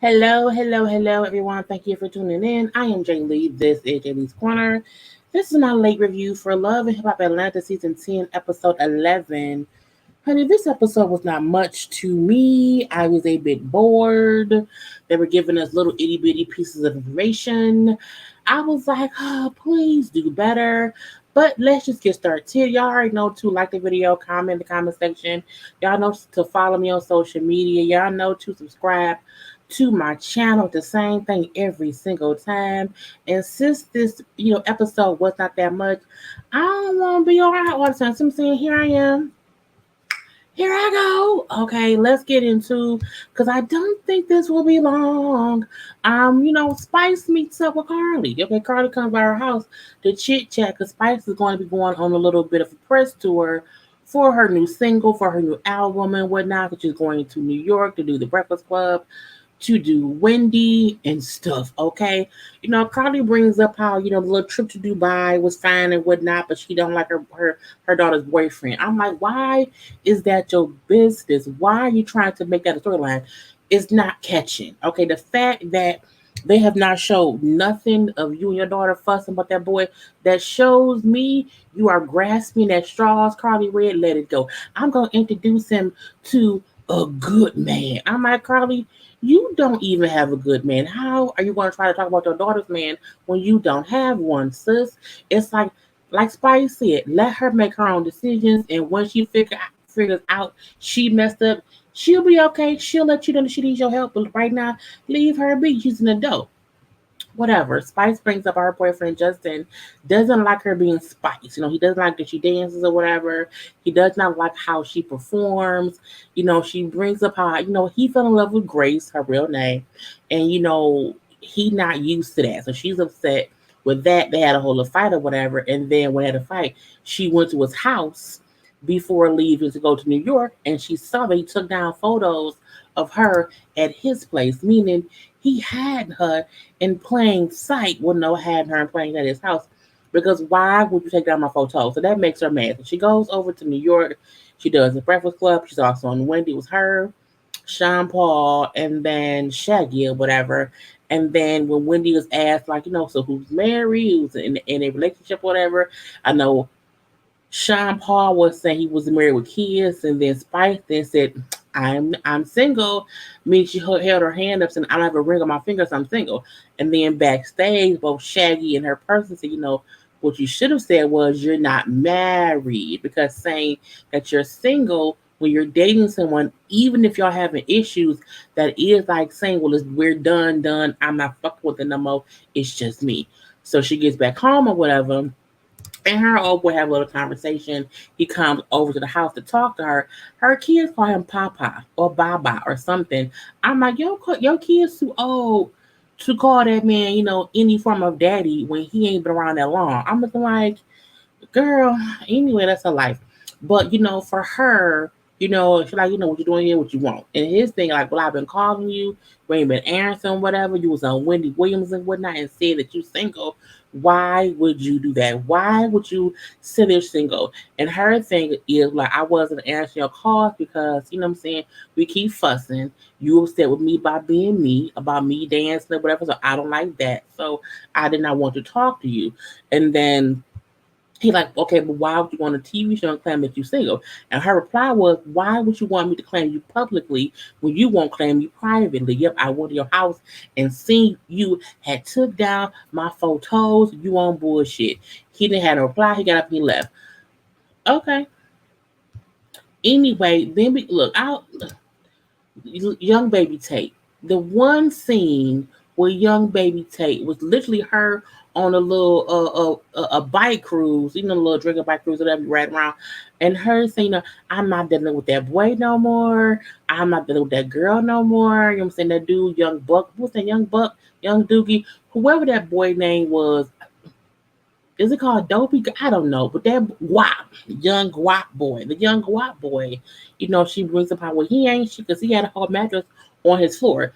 Hello, everyone. Thank you for tuning in. I am Jaylee. This is JayLeesCorner. This is my late review for Love and Hip Hop Atlanta Season 10, Episode 11. Honey, this episode was not much to me. I was a bit bored. They were giving us little itty bitty pieces of information. I was like, oh, please do better. But let's just get started. Y'all already know to like the video, comment in the comment section. Y'all know to follow me on social media. Y'all know to subscribe to my channel. The same thing every single time. And since this, episode was not that much, I don't want to be all right all the time. So I'm saying, here I am. Here I go. Okay, let's get into because I don't think this will be long. Spice meets up with Carly. Okay, Carly comes by her house to chit chat because Spice is going to be going on a little bit of a press tour for her new single, for her new album and whatnot. Because she's going to New York to do the Breakfast Club, to do Wendy and stuff, okay? Carly brings up how, the little trip to Dubai was fine and whatnot, but she don't like her daughter's boyfriend. I'm like, why is that your business? Why are you trying to make that a storyline? It's not catching. Okay, the fact that they have not showed nothing of you and your daughter fussing about that boy, that shows me you are grasping at straws, Carly Red. Let it go. I'm gonna introduce him to a good man. I'm like, Carly, you don't even have a good man. How are you going to try to talk about your daughter's man when you don't have one, sis? It's like Spice said, let her make her own decisions, and when she figures out she messed up, she'll be okay. She'll let you know that she needs your help, but right now, leave her be. She's an adult. Whatever. Spice brings up her boyfriend Justin doesn't like her being Spice. He doesn't like that she dances or whatever. He does not like how she performs. She brings up how, he fell in love with Grace, her real name, and he not used to that. So she's upset with that. They had a whole fight or whatever, and then when they had a fight, she went to his house before leaving to go to New York, and she saw that he took down photos of her at his place, meaning he had her in plain sight, well, no, had her in plain sight at his house. Because why would you take down my photo? So that makes her mad. So she goes over to New York. She does the Breakfast Club. She's also on Wendy. It was her, Sean Paul, and then Shaggy or whatever. And then when Wendy was asked, like, so who's married, who's in a relationship, whatever, I know Sean Paul was saying he was married with kids, and then Spice then said, I'm single. Means she held her hand up saying, I don't have a ring on my finger, so I'm single. And then backstage, both Shaggy and her person said, what you should have said was you're not married, because saying that you're single when you're dating someone, even if y'all having issues, that is like saying, well, we're done. I'm not fucking with it no more. It's just me. So she gets back home or whatever, and her old boy have a little conversation. He comes over to the house to talk to her. Her kids call him Papa or Baba or something. I'm like, your kids too old to call that man, any form of daddy when he ain't been around that long. I'm looking like, girl, anyway, that's her life. But for her, she's like, what you doing here, what you want. And his thing, like, well, I've been calling you, we ain't been answering, whatever. You was on Wendy Williams and whatnot and said that you single. Why would you do that? Why would you sit there single? And her thing is like, I wasn't answering your calls because, what I'm saying, we keep fussing. You upset with me about being me, about me dancing or whatever. So I don't like that. So I did not want to talk to you. And then he like, okay, but why would you go on a TV show and claim that you single? And her reply was, why would you want me to claim you publicly when you won't claim you privately? Yep, I went to your house and seen you had took down my photos. You on bullshit. He didn't have no reply. He got up and he left. Okay. Anyway, then we look out. Young Baby Tate. The one scene where young Baby Tate was literally her on a little a bike cruise, a little drinking bike cruise, whatever you ride around, and her saying, I'm not dealing with that boy no more. I'm not dealing with that girl no more. You know what I'm saying? That dude, Young Buck, what's that, Young Buck, Young Doogie, whoever that boy name was. Is it called Dopey? I don't know, but that guap, young guap boy, the young guap boy, she brings up how, well, he ain't shit because he had a whole mattress on his floor.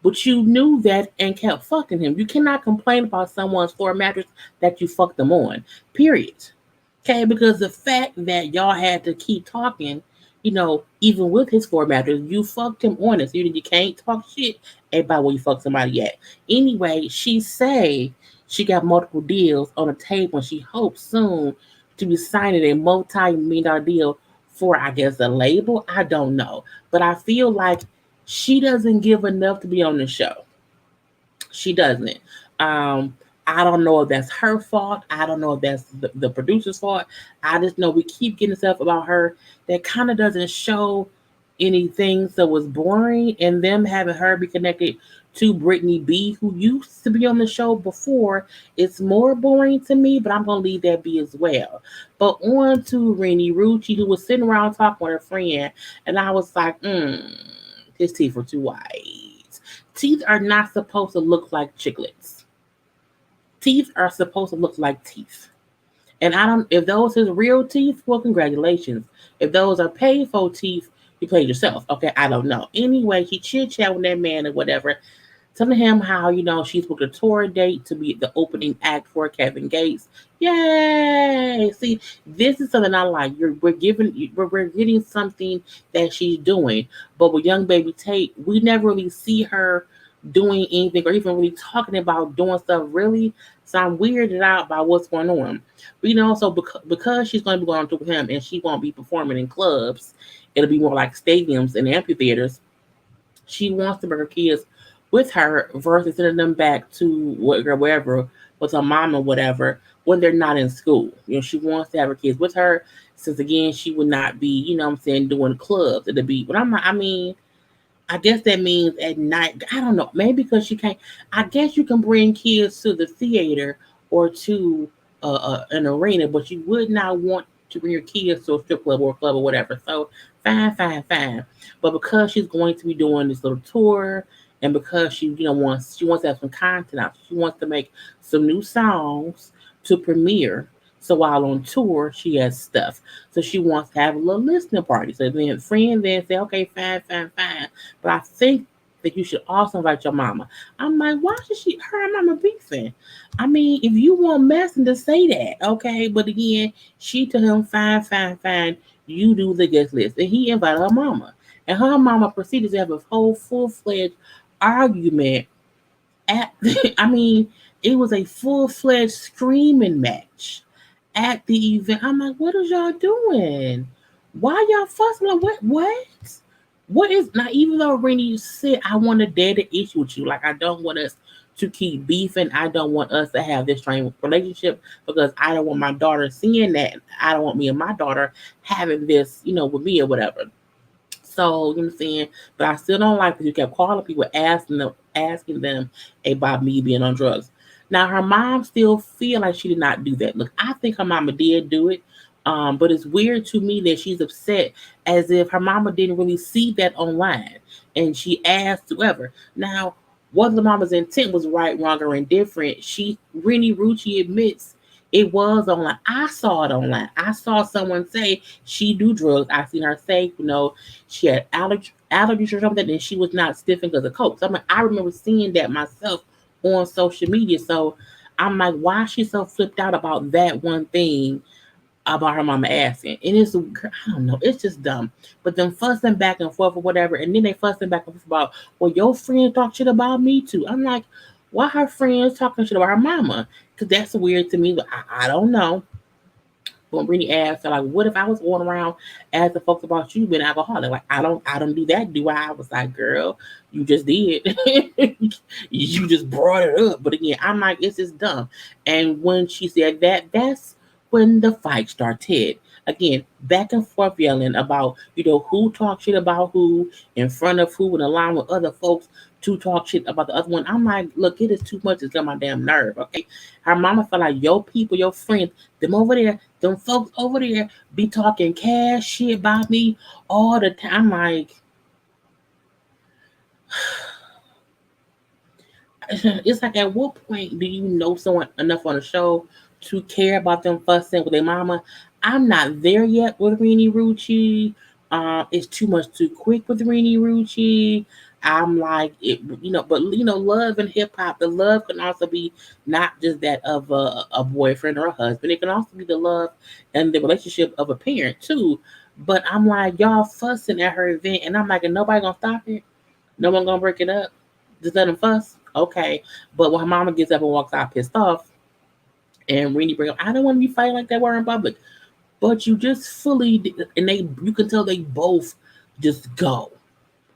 But you knew that and kept fucking him. You cannot complain about someone's floor mattress that you fucked them on. Period. Okay, because the fact that y'all had to keep talking, Even with his formatters, you fucked him honest. You can't talk shit about where you fuck somebody at. Anyway, she say she got multiple deals on the table and she hopes soon to be signing a multi-million dollar deal for, I guess, a label. I don't know. But I feel like she doesn't give enough to be on the show. She doesn't. Um, I don't know if that's her fault. I don't know if that's the producer's fault. I just know we keep getting stuff about her that kind of doesn't show anything, so it's boring. And them having her be connected to Brittany B, who used to be on the show before, it's more boring to me. But I'm gonna leave that be as well. But on to Renee Rucci, who was sitting around talking with her friend, and I was like, his teeth were too white. Teeth are not supposed to look like chiclets. Teeth are supposed to look like teeth. And I don't, if those his real teeth, well, congratulations. If those are paid for teeth, you played yourself. Okay, I don't know. Anyway, he chit chat with that man or whatever, telling him how she's booked a tour date to be the opening act for Kevin Gates. Yay! See, this is something I like. We're getting something that she's doing. But with young Baby Tate, we never really see her doing anything or even really talking about doing stuff really. So I'm weirded out by what's going on. But so because she's going to be going on tour with him and she won't be performing in clubs, it'll be more like stadiums and amphitheaters. She wants to bring her kids with her versus sending them back to wherever with her mom or whatever when they're not in school. She wants to have her kids with her since again she would not be, what I'm saying, doing clubs at the beach. But I guess that means at night. I don't know. Maybe because she can't. I guess you can bring kids to the theater or to an arena, but you would not want to bring your kids to a strip club or a club or whatever. So fine, fine, fine. But because she's going to be doing this little tour, and because she wants to have some content out, she wants to make some new songs to premiere. So while on tour, she has stuff. So she wants to have a little listening party. So then friend then say, okay, fine, fine, fine. But I think that you should also invite your mama. I'm like, why should her and mama beefing? I mean, if you want messing to say that, okay. But again, she told him, fine, fine, fine. You do the guest list. And he invited her mama. And her mama proceeded to have a whole full-fledged argument at I mean, it was a full-fledged screaming match at the event. I'm like, what is y'all doing? Why y'all fussing? Like, what? What is not even though Rennie said I want to dare the issue with you. Like I don't want us to keep beefing. I don't want us to have this strained relationship because I don't want my daughter seeing that. I don't want me and my daughter having this, with me or whatever. So, what I'm saying? But I still don't like because you kept calling people asking them about me being on drugs. Now her mom still feel like she did not do that. Look, I think her mama did do it. But it's weird to me that she's upset as if her mama didn't really see that online and she asked whoever. Now, whether the mama's intent was right, wrong, or indifferent, Rennie Rucci admits it was online. I saw it online. I saw someone say she do drugs. I seen her say, she had allergies or something, and she was not stiffing because of coke. So I remember seeing that myself on social media. So I'm like, why is she so flipped out about that one thing about her mama asking? And I don't know, it's just dumb. But then fussing back and forth or whatever, and then they fussing back and forth about, well, your friend talk shit about me too. I'm like, why her friends talking shit about her mama? Because that's weird to me. But I don't know. But Brittany asked her, like, what if I was going around asking folks about you being alcoholic? Like, I don't do that, do I? I was like, girl, you just did. You just brought it up. But again, I'm like, it's just dumb. And when she said that, that's when the fight started. Again, back and forth yelling about, who talk shit about who in front of who and along with other folks to talk shit about the other one. I'm like, look, it is too much. It's on my damn nerve, okay? Her mama felt like your people, your friends, them over there, them folks over there be talking cash shit about me all the time. I'm like, it's like, at what point do you know someone enough on the show to care about them fussing with their mama? I'm not there yet with Renee Rucci. It's too much too quick with Renee Rucci. I'm like it, but love and hip hop. The love can also be not just that of a boyfriend or a husband. It can also be the love and the relationship of a parent too. But I'm like, y'all fussing at her event, and I'm like, and nobody gonna stop it? No one gonna break it up? Just let them fuss? Okay. But when her mama gets up and walks out pissed off, and Rennie bring up, I don't want to be fighting like that. We're in public, but you just fully, and you can tell they both just go,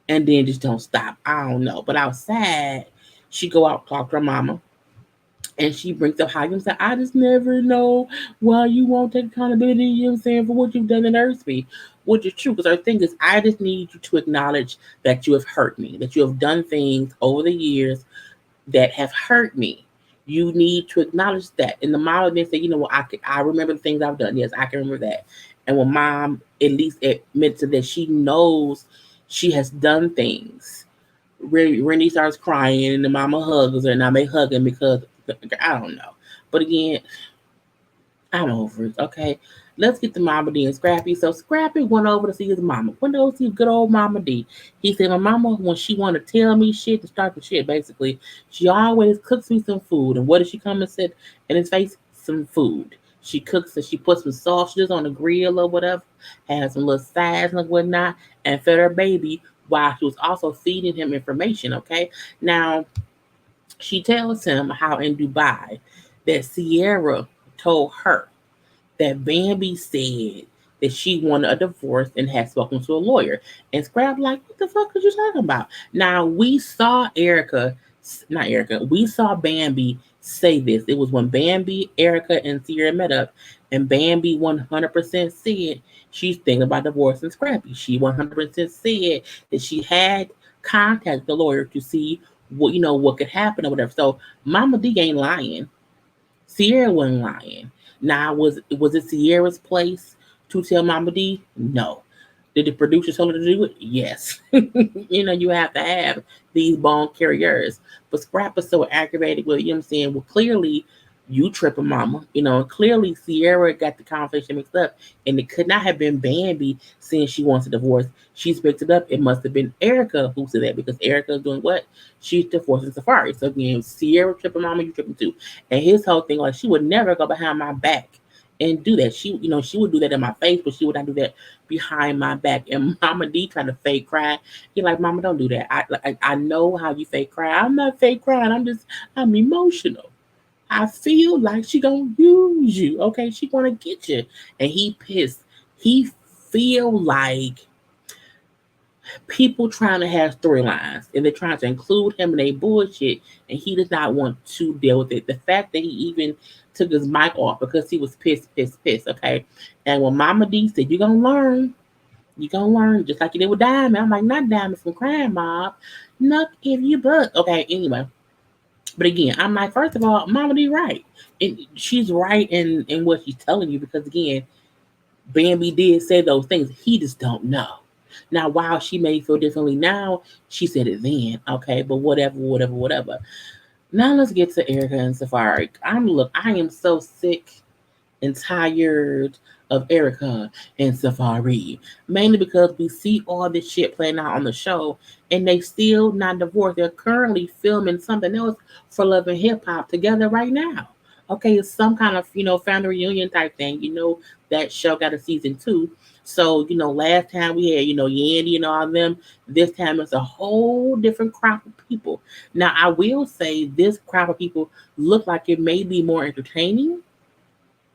and then just don't stop. I don't know, but outside, she go out talk to her mama, and she brings up how you say, I just never know why you won't take accountability, you know what I'm saying, for what you've done in Earthsby, which is true. Because our thing is, I just need you to acknowledge that you have hurt me, that you have done things over the years that have hurt me. You need to acknowledge that. And the mom then say, you know what, I remember the things I've done. Yes, I can remember that. And when mom at least admits to that, she knows she has done things. Rennie starts crying, and the mama hugs her, and I may hug him because I don't know. But again, I'm over it. Okay, let's get to Mama D and Scrappy. So Scrappy went over to see his mama. Went to go see good old Mama D. He said, my mama, when she want to tell me shit and start the shit, basically, she always cooks me some food. And what does she come and sit in his face? Some food. She cooks and she puts some sausages on the grill or whatever, has some little sides and whatnot, and fed her baby while she was also feeding him information. Okay, now she tells him how in Dubai that Sierra told her that Bambi said that she wanted a divorce and had spoken to a lawyer. And Scrap like, what the fuck are you talking about? Now we saw we saw Bambi say this. It was when Bambi, Erica, and Sierra met up, and Bambi 100% said she's thinking about divorcing Scrappy. She 100% said that she had contacted the lawyer to see what could happen or whatever. So Mama D ain't lying. Sierra wasn't lying. Now, was it Sierra's place to tell Mama D? No. Did the producer tell her to do it? Yes. You have to have these bone carriers. But Scrap was so aggravated with, what I'm saying, well, clearly you tripping, mama. Clearly Sierra got the conversation mixed up, and it could not have been Bambi saying she wants a divorce. She's picked it up. It must have been Erica who said that, because Erica is doing what? She's divorcing Safaree. So again, Sierra tripping, mama, you tripping too. And his whole thing, like, she would never go behind my back and do that. She would do that in my face, but she would not do that behind my back. And Mama D tried to fake cry. You're like, Mama, don't do that. I know how you fake cry. I'm not fake crying. I'm emotional. I feel like she gonna use you. Okay, she gonna get you. And he pissed. He feel like people trying to have storylines, and they're trying to include him in a bullshit, and he does not want to deal with it. The fact that he even took his mic off because he was pissed, pissed, pissed. Okay, and when Mama D said, "You gonna learn, you gonna learn," just like you did with Diamond. I'm like, not Diamond from Crime Mob. Not if you buck. Okay, anyway. But again, I'm like, first of all, Mama D right. And she's right in what she's telling you, because again, Bambi did say those things. He just don't know. Now, while she may feel differently now, she said it then. Okay, but whatever, whatever, whatever. Now let's get to Erica and Safaree. I am so sick and tired of Erica and Safaree. Mainly because we see all this shit playing out on the show, and they still not divorced. They're currently filming something else for Love and Hip Hop together right now. Okay, it's some kind of family reunion type thing. That show got a season 2. So, last time we had, Yandy and all them. This time it's a whole different crop of people. Now, I will say this crop of people look like it may be more entertaining,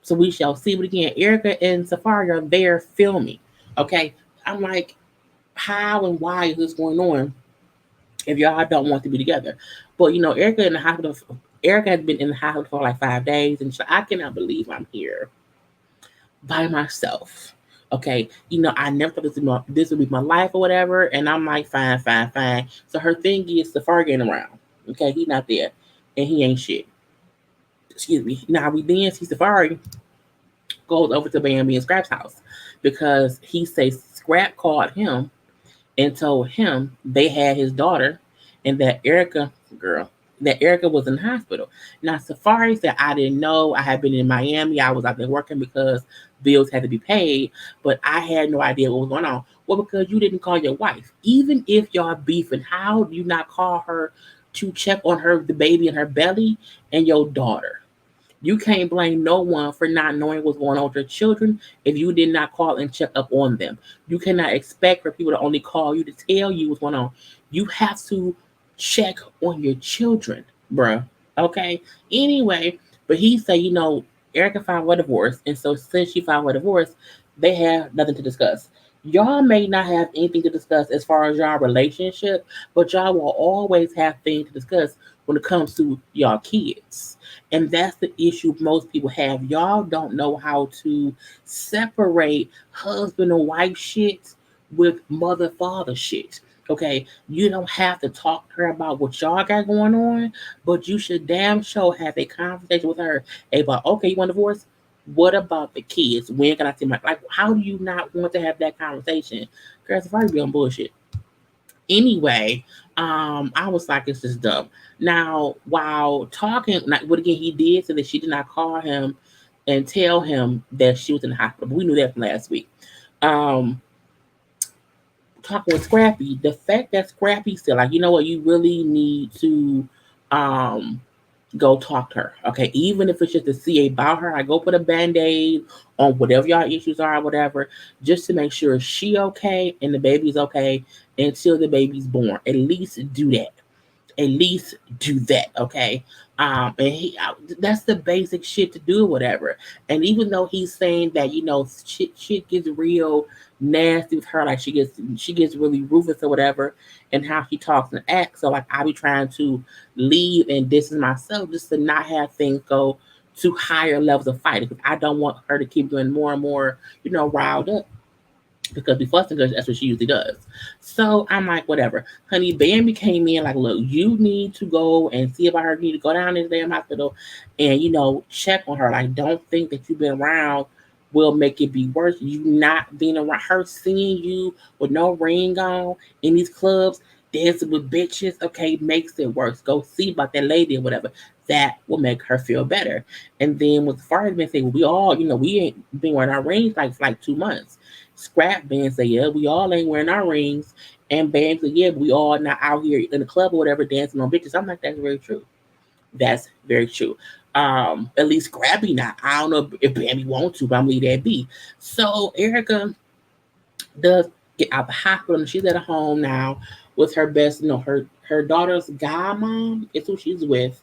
so we shall see. But again, Erica and Safaree are there filming. Okay. I'm like, how and why is this going on if y'all don't want to be together? But Erica has been in the hospital for like 5 days, and I cannot believe I'm here by myself. Okay, I never thought this would be my life or whatever, and I'm like, fine, fine, fine. So her thing is Safaree ain't around. Okay, he's not there, and he ain't shit. Excuse me. Now we then see Safaree goes over to Bambi and Scrap's house, because he says Scrap called him and told him they had his daughter, and that Erica was in the hospital. Now Safaree said, I didn't know. I had been in Miami. I've been working because bills had to be paid, but I had no idea what was going on. Well, because you didn't call your wife. Even if y'all beefing, how do you not call her to check on her, the baby in her belly, and your daughter? You can't blame no one for not knowing what's going on with their children if you did not call and check up on them. You cannot expect for people to only call you to tell you what's going on. You have to check on your children, bruh. Okay? Anyway, but he said, Erica filed a divorce, and so since she filed a divorce, they have nothing to discuss. Y'all may not have anything to discuss as far as y'all relationship, but y'all will always have things to discuss when it comes to y'all kids. And that's the issue most people have. Y'all don't know how to separate husband and wife shit with mother father shit. Okay, you don't have to talk to her about what y'all got going on, but you should damn sure have a conversation with her about, okay, you want a divorce? What about the kids? When can I see my, like, how do you not want to have that conversation? Girls, if I be on bullshit. Anyway, I was like, it's just dumb. Now, while talking, what again he did so that she did not call him and tell him that she was in the hospital. But we knew that from last week. Um, Talking with Scrappy, the fact that Scrappy said, like, you know what, you really need to um go talk to her. Okay, even if it's just to see about her, I go put a band-aid on whatever y'all issues are, whatever, just to make sure she okay and the baby's okay until the baby's born. At least do that. At least do that, okay? And that's the basic shit to do, whatever. And even though he's saying that shit gets real nasty with her, like she gets really ruthless or whatever, and how he talks and acts. So like I be trying to leave and distance myself just to not have things go to higher levels of fighting because I don't want her to keep doing more and more, riled up because we fussing because that's what she usually does. So I'm like, whatever. Honey, Bambi came in like, look, you need to go and see about her. You need to go down to the damn hospital and, check on her. Like, don't think that you've been around will make it be worse. You not being around her, seeing you with no ring on in these clubs, dancing with bitches, okay, makes it worse. Go see about that lady or whatever. That will make her feel better. And then with the fire been saying, we all, we ain't been wearing our rings like for like 2 months. Scrap Band say, yeah, we all ain't wearing our rings. And Band say, yeah, we all not out here in the club or whatever dancing on bitches. I'm like, that's very true. That's very true. At least Scrappy not. I don't know if Bambi want to, but I'm leave that be. So Erica does get out the hospital and she's at home now with her best, her daughter's godmom is who she's with.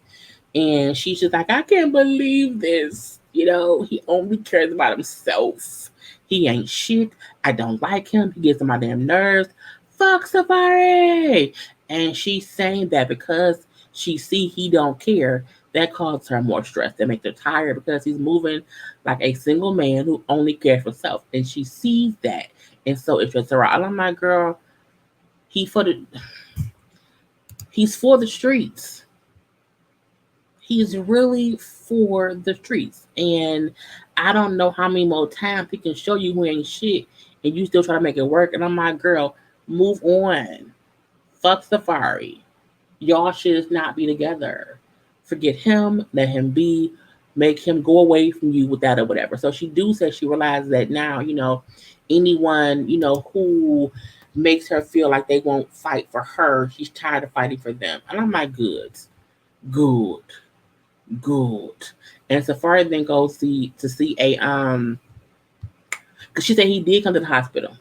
And she's just like, I can't believe this. He only cares about himself. He ain't shit. I don't like him. He gets on my damn nerves. Fuck Safaree. And she's saying that because she see he don't care, that causes her more stress. That makes her tired because he's moving like a single man who only cares for self. And she sees that. And so it stresses her out. I'm like, girl, he for the he's for the streets. He's really for the streets. And I don't know how many more times he can show you who ain't shit and you still try to make it work. And I'm like, girl, move on. Fuck Safaree. Y'all should not be together. Forget him, let him be, make him go away from you with that or whatever. So she do say she realizes that now, anyone, who makes her feel like they won't fight for her, she's tired of fighting for them. And I'm like, good. Good. And Safaree then goes to see a because she said he did come to the hospital.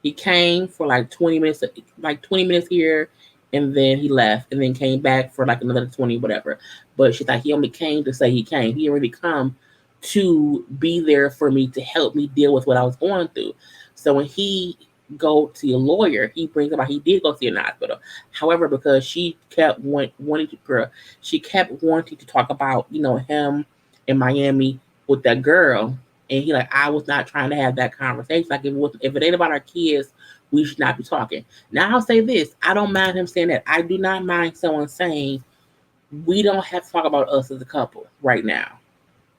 He came for like 20 minutes here, and then he left, and then came back for like another 20, whatever. But she's like, he only came to say he came. He didn't really come to be there for me to help me deal with what I was going through. So when he go to a lawyer, he brings about he did go see an hospital. However, because she kept wanting to girl, she kept wanting to talk about him in Miami with that girl, and he like I was not trying to have that conversation. Like if it ain't about our kids, we should not be talking. Now I'll say this: I don't mind him saying that. I do not mind someone saying we don't have to talk about us as a couple right now.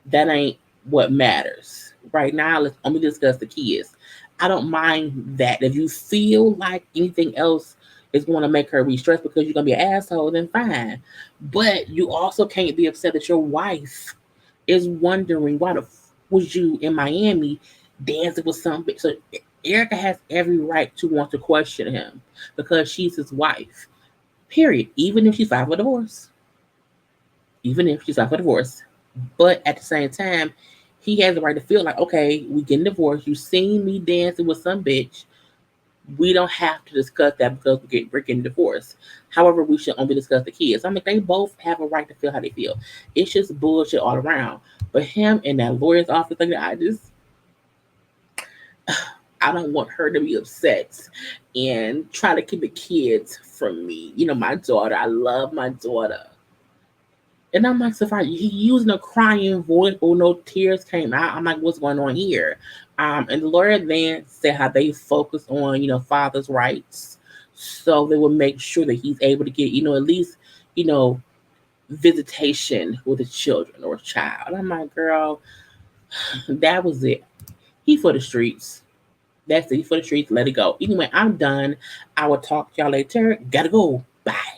That ain't what matters. Right now, let's only discuss the kids. I don't mind that. If you feel like anything else is going to make her be stressed because you're going to be an asshole, then fine. But you also can't be upset that your wife is wondering why the was you in Miami dancing with something. So Erica has every right to want to question him because she's his wife. Period. Even if she's filed for divorce. Even if she's filed for divorce. But at the same time, he has the right to feel like, okay, we getting divorced. You seen me dancing with some bitch. We don't have to discuss that because we're getting divorced. However, we should only discuss the kids. I mean, they both have a right to feel how they feel. It's just bullshit all around. But him in that lawyer's office, like I don't want her to be upset and try to keep the kids from me. My daughter. I love my daughter. And I'm like, Safaree, he using a crying voice, but no tears came out. I'm like, what's going on here? And the lawyer then said how they focus on, father's rights. So they will make sure that he's able to get, at least, you know, visitation with his children or a child. I'm like, girl, that was it. He for the streets. That's it. He for the streets. Let it go. Anyway, I'm done. I will talk to y'all later. Gotta go. Bye.